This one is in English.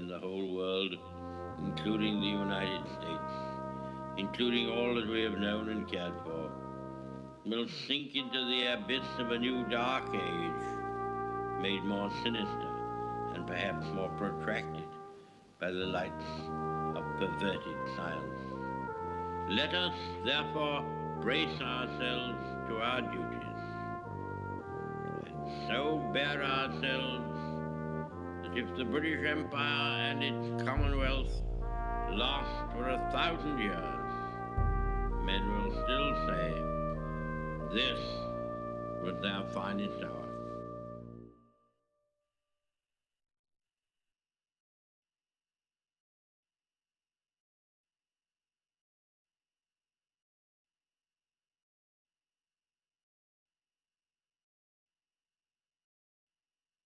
in the whole world, including the United States, including all that we have known and cared for, will sink into the abyss of a new dark age, made more sinister and perhaps more protracted by the lights of perverted science. Let us, therefore, brace ourselves to our duties, and so bear ourselves that if the British Empire and its Commonwealth last for 1,000 years, men will still say, this was their finest hour.